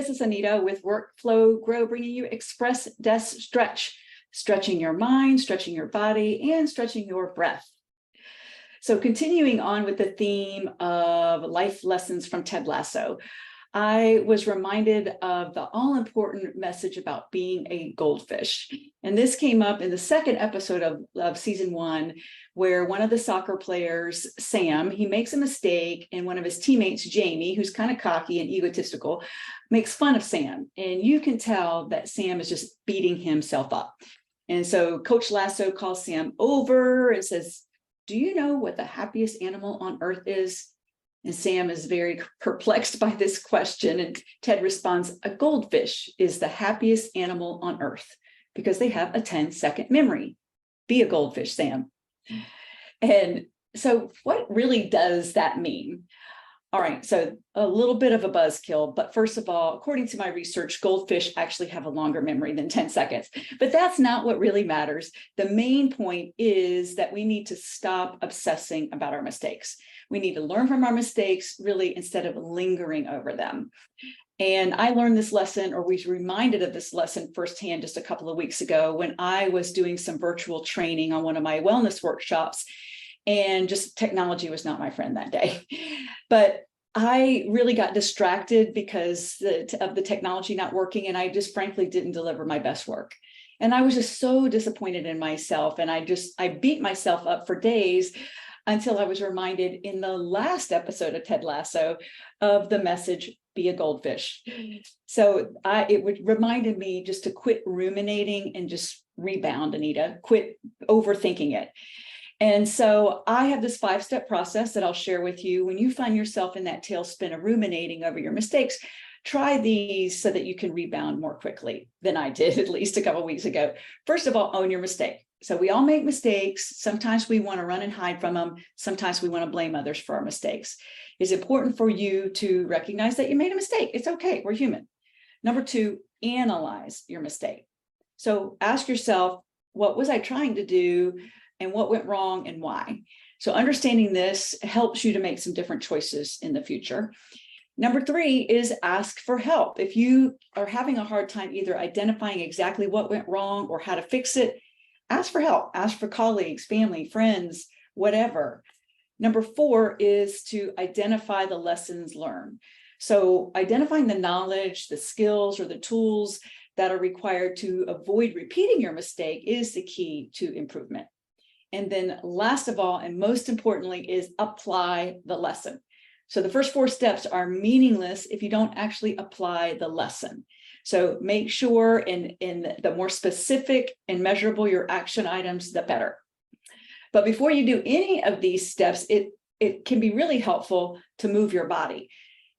this is Anita with Workflow Grow, bringing you Express Desk Stretch, stretching your mind, stretching your body, and stretching your breath. So continuing on with the theme of life lessons from Ted Lasso, I was reminded of the all-important message about being a goldfish. And this came up in the second episode of season 1, where one of the soccer players, Sam, he makes a mistake, and one of his teammates, Jamie, who's kind of cocky and egotistical, makes fun of Sam. And you can tell that Sam is just beating himself up. And so Coach Lasso calls Sam over and says, "Do you know what the happiest animal on earth is?" And Sam is very perplexed by this question. And Ted responds, "A goldfish is the happiest animal on earth because they have a 10-second memory. Be a goldfish, Sam." And so what really does that mean? All right, so a little bit of a buzzkill, but first of all, according to my research, goldfish actually have a longer memory than 10 seconds, but that's not what really matters. The main point is that we need to stop obsessing about our mistakes. We need to learn from our mistakes, really, instead of lingering over them. And I learned this lesson, or was reminded of this lesson firsthand just a couple of weeks ago when I was doing some virtual training on one of my wellness workshops. And just technology was not my friend that day. But I really got distracted because of the technology not working, and I just frankly didn't deliver my best work. And I was just so disappointed in myself. And I beat myself up for days until I was reminded in the last episode of Ted Lasso of the message, "Be a goldfish." So it reminded me just to quit ruminating and just rebound, Anita, quit overthinking it. And so I have this 5-step process that I'll share with you. When you find yourself in that tailspin of ruminating over your mistakes, try these so that you can rebound more quickly than I did, at least a couple of weeks ago. First of all, own your mistake. So we all make mistakes. Sometimes we want to run and hide from them. Sometimes we want to blame others for our mistakes. It's important for you to recognize that you made a mistake. It's okay. We're human. Number 2, analyze your mistake. So ask yourself, what was I trying to do? And what went wrong and why? So understanding this helps you to make some different choices in the future. Number 3 is ask for help. If you are having a hard time either identifying exactly what went wrong or how to fix it, ask for help. Ask for colleagues, family, friends, whatever. Number 4 is to identify the lessons learned. So identifying the knowledge, the skills, or the tools that are required to avoid repeating your mistake is the key to improvement. And then last of all, and most importantly, is apply the lesson. So the first 4 steps are meaningless if you don't actually apply the lesson. So make sure in the more specific and measurable your action items, the better. But before you do any of these steps, it can be really helpful to move your body.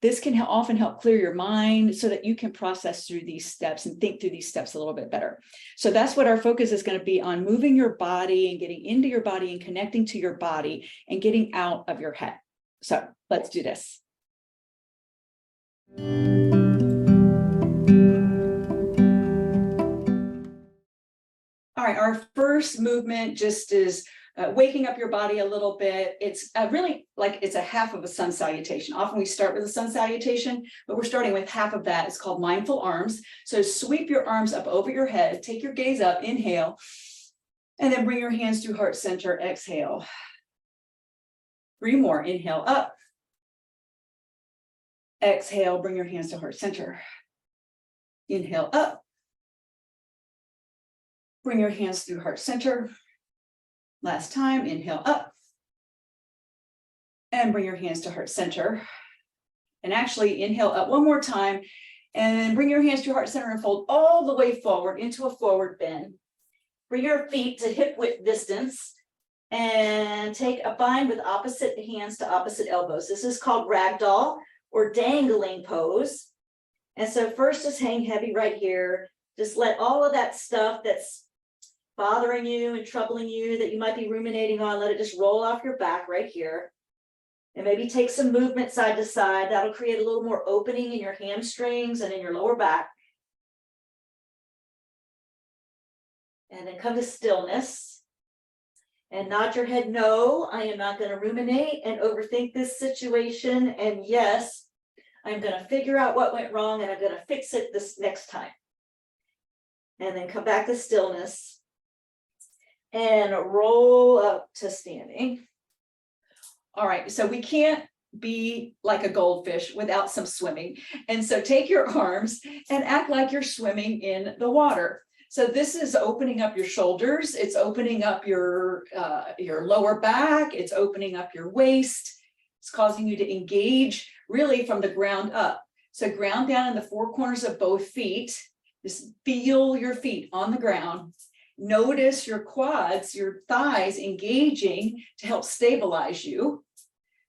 This can often help clear your mind so that you can process through these steps and think through these steps a little bit better. So that's what our focus is going to be on, moving your body and getting into your body and connecting to your body and getting out of your head. So let's do this. All right, our first movement just is waking up your body a little bit. It's really like it's a half of a sun salutation. Often we start with a sun salutation, but we're starting with half of that. It's called mindful arms. So sweep your arms up over your head, take your gaze up, inhale, and then bring your hands to heart center, exhale. 3 more, inhale up, exhale, bring your hands to heart center. Inhale up, bring your hands through heart center. Last time, inhale up and bring your hands to heart center. And actually inhale up one more time and bring your hands to heart center and fold all the way forward into a forward bend. Bring your feet to hip width distance and take a bind with opposite hands to opposite elbows. This is called ragdoll or dangling pose. And so first, just hang heavy right here. Just let all of that stuff that's bothering you and troubling you that you might be ruminating on, let it just roll off your back right here. And maybe take some movement side to side. That'll create a little more opening in your hamstrings and in your lower back. And then come to stillness and nod your head. No, I am not going to ruminate and overthink this situation. And yes, I'm going to figure out what went wrong and I'm going to fix it this next time. And then come back to stillness and roll up to standing. All right, so we can't be like a goldfish without some swimming. And so take your arms and act like you're swimming in the water. So this is opening up your shoulders. It's opening up your lower back. It's opening up your waist. It's causing you to engage really from the ground up. So ground down in the four corners of both feet. Just feel your feet on the ground. Notice your quads, your thighs engaging to help stabilize you.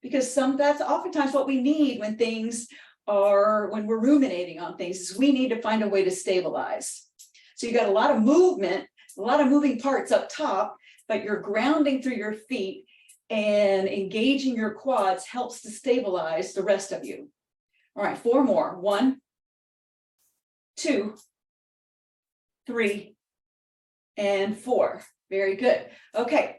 Because that's oftentimes what we need when when we're ruminating on things, is we need to find a way to stabilize. So you got a lot of movement, a lot of moving parts up top, but you're grounding through your feet and engaging your quads helps to stabilize the rest of you. All right, 4 more. 1, 2, 3, and 4. Very good. Okay.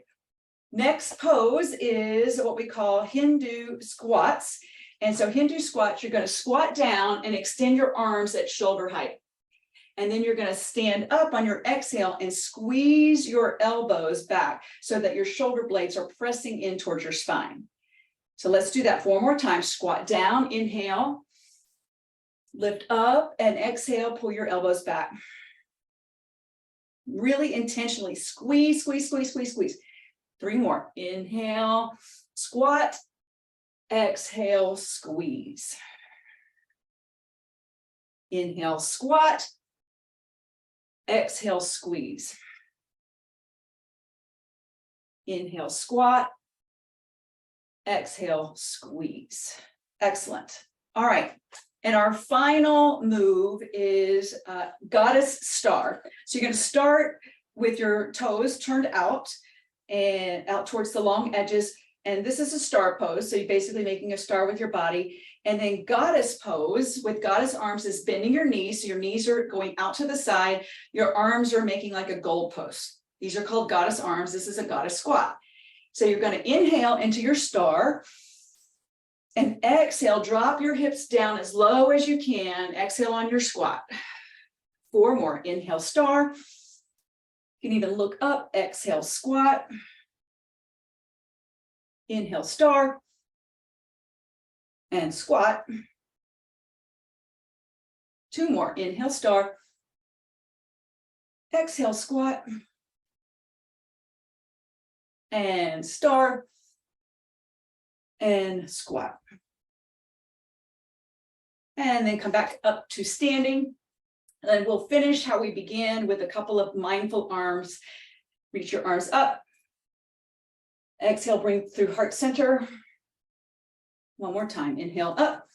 Next pose is what we call Hindu squats. And so Hindu squats, you're going to squat down and extend your arms at shoulder height. And then you're going to stand up on your exhale and squeeze your elbows back so that your shoulder blades are pressing in towards your spine. So let's do that 4 more times. Squat down, inhale, lift up, and exhale, pull your elbows back. Really intentionally squeeze, squeeze, squeeze, squeeze, squeeze. 3 more. Inhale, squat, exhale, squeeze. Inhale, squat, exhale, squeeze. Inhale, squat, exhale, squeeze. Excellent. All right. And our final move is goddess star. So you're going to start with your toes turned out and out towards the long edges. And this is a star pose. So you're basically making a star with your body. And then goddess pose with goddess arms is bending your knees. So your knees are going out to the side. Your arms are making like a goalpost. These are called goddess arms. This is a goddess squat. So you're going to inhale into your star and exhale, drop your hips down as low as you can. Exhale on your squat. 4 more. Inhale, star. You can even look up, exhale, squat. Inhale, star. And squat. 2 more. Inhale, star. Exhale, squat. And star. And squat. And then come back up to standing. And then we'll finish how we began with a couple of mindful arms. Reach your arms up. Exhale, bring through heart center. 1 more time. Inhale up.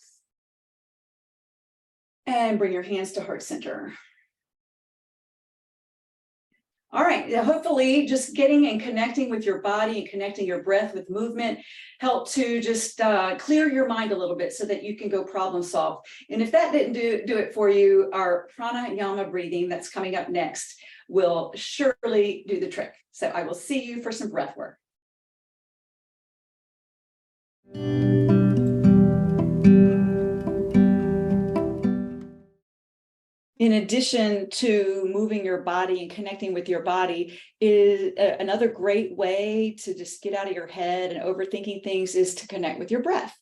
And bring your hands to heart center. All right, hopefully just getting and connecting with your body and connecting your breath with movement help to just clear your mind a little bit so that you can go problem solve. And if that didn't do it for you, our pranayama breathing that's coming up next will surely do the trick. So I will see you for some breath work. In addition to moving your body and connecting with your body, is another great way to just get out of your head and overthinking things is to connect with your breath.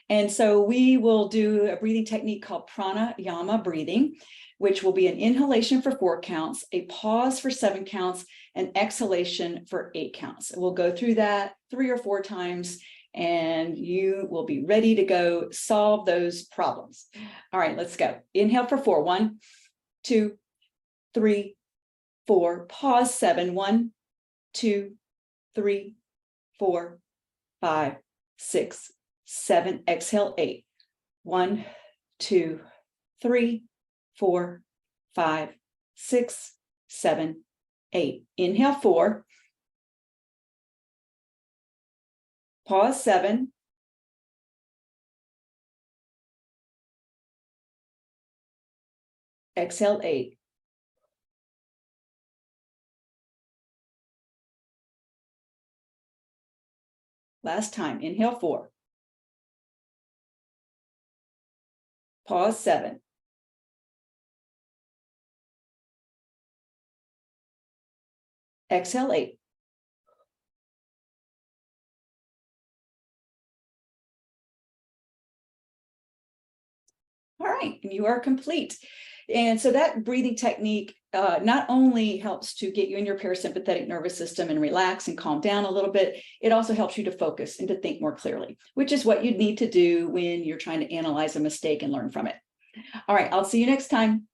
And so we will do a breathing technique called pranayama breathing, which will be an inhalation for 4 counts, a pause for 7 counts, and exhalation for 8 counts. We'll go through that 3 or 4 times, and you will be ready to go solve those problems. All right, let's go. Inhale for 4. 1, 2, 3, 4. Pause 7. 1, 2, 3, 4, 5, 6, 7. Exhale 8. 1, 2, 3, 4, 5, 6, 7, 8. Inhale 4. Pause 7. Exhale 8. Last time. Inhale 4. Pause 7. Exhale 8. All right, and you are complete. And so that breathing technique not only helps to get you in your parasympathetic nervous system and relax and calm down a little bit, it also helps you to focus and to think more clearly, which is what you'd need to do when you're trying to analyze a mistake and learn from it. All right, I'll see you next time.